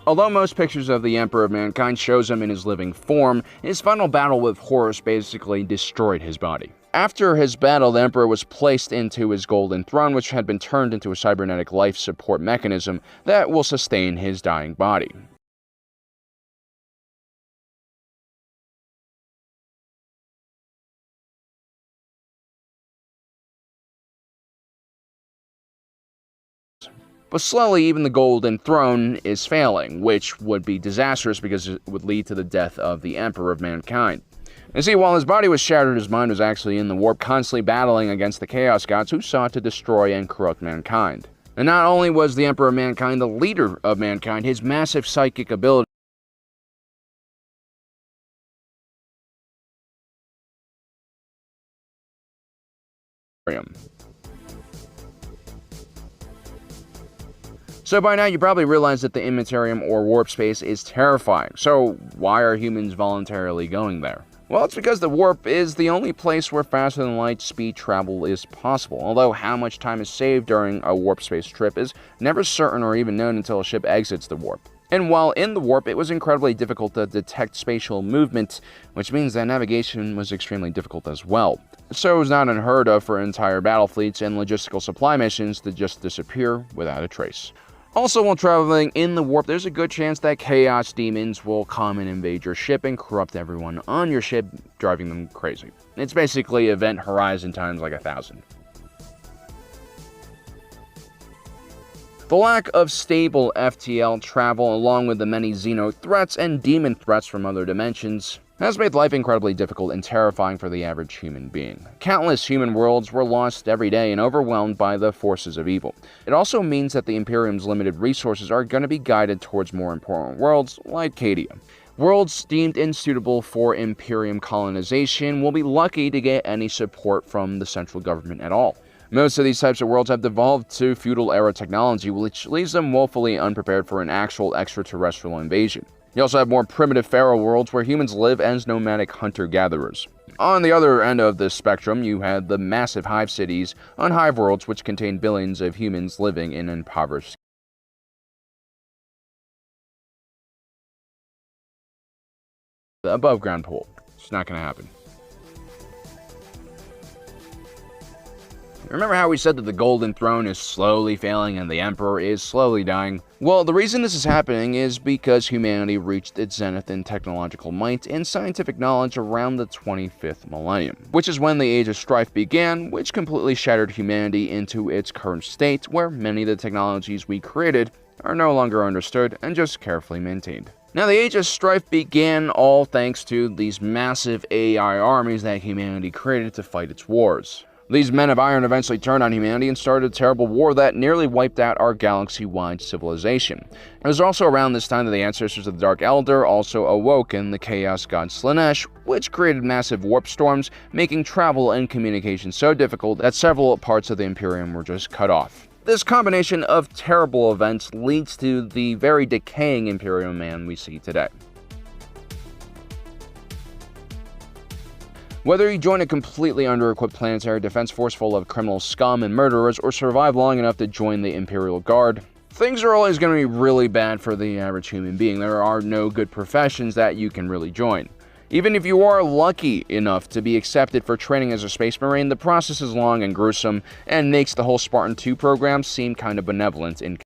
Although most pictures of the Emperor of Mankind shows him in his living form, his final battle with Horus basically destroyed his body. After his battle, the Emperor was placed into his golden throne, which had been turned into a cybernetic life support mechanism that will sustain his dying body. But slowly, even the Golden Throne is failing, which would be disastrous because it would lead to the death of the Emperor of Mankind. You see, while his body was shattered, his mind was actually in the warp, constantly battling against the Chaos Gods who sought to destroy and corrupt mankind. And not only was the Emperor of Mankind the leader of mankind, his massive psychic ability So by now you probably realize that the Immaterium or warp space is terrifying. So why are humans voluntarily going there? Well, it's because the warp is the only place where faster than light speed travel is possible, although how much time is saved during a warp space trip is never certain or even known until a ship exits the warp. And while in the warp, it was incredibly difficult to detect spatial movement, which means that navigation was extremely difficult as well. So it was not unheard of for entire battle fleets and logistical supply missions to just disappear without a trace. Also, while traveling in the warp, there's a good chance that chaos demons will come and invade your ship and corrupt everyone on your ship, driving them crazy. It's basically Event Horizon times like 1,000. The lack of stable FTL travel, along with the many Xeno threats and demon threats from other dimensions, has made life incredibly difficult and terrifying for the average human being. Countless human worlds were lost every day and overwhelmed by the forces of evil. It also means that the Imperium's limited resources are going to be guided towards more important worlds like Cadia. Worlds deemed unsuitable for Imperium colonization will be lucky to get any support from the central government at all. Most of these types of worlds have devolved to feudal-era technology, which leaves them woefully unprepared for an actual extraterrestrial invasion. You also have more primitive pharaoh worlds where humans live as nomadic hunter-gatherers. On the other end of the spectrum, you had the massive hive cities on hive worlds which contain billions of humans living in impoverished the above-ground pool. It's not going to happen. Remember how we said that the Golden Throne is slowly failing and the Emperor is slowly dying? Well, the reason this is happening is because humanity reached its zenith in technological might and scientific knowledge around the 25th millennium, which is when the Age of Strife began, which completely shattered humanity into its current state, where many of the technologies we created are no longer understood and just carefully maintained. Now, the Age of Strife began all thanks to these massive AI armies that humanity created to fight its wars. These men of iron eventually turned on humanity and started a terrible war that nearly wiped out our galaxy-wide civilization. It was also around this time that the ancestors of the Dark Elder also awoke in the chaos god Slanesh, which created massive warp storms, making travel and communication so difficult that several parts of the Imperium were just cut off. This combination of terrible events leads to the very decaying Imperium man we see today. Whether you join a completely under-equipped planetary defense force full of criminal scum and murderers, or survive long enough to join the Imperial Guard, things are always going to be really bad for the average human being. There are no good professions that you can really join. Even if you are lucky enough to be accepted for training as a Space Marine, the process is long and gruesome, and makes the whole Spartan 2 program seem kind of benevolent in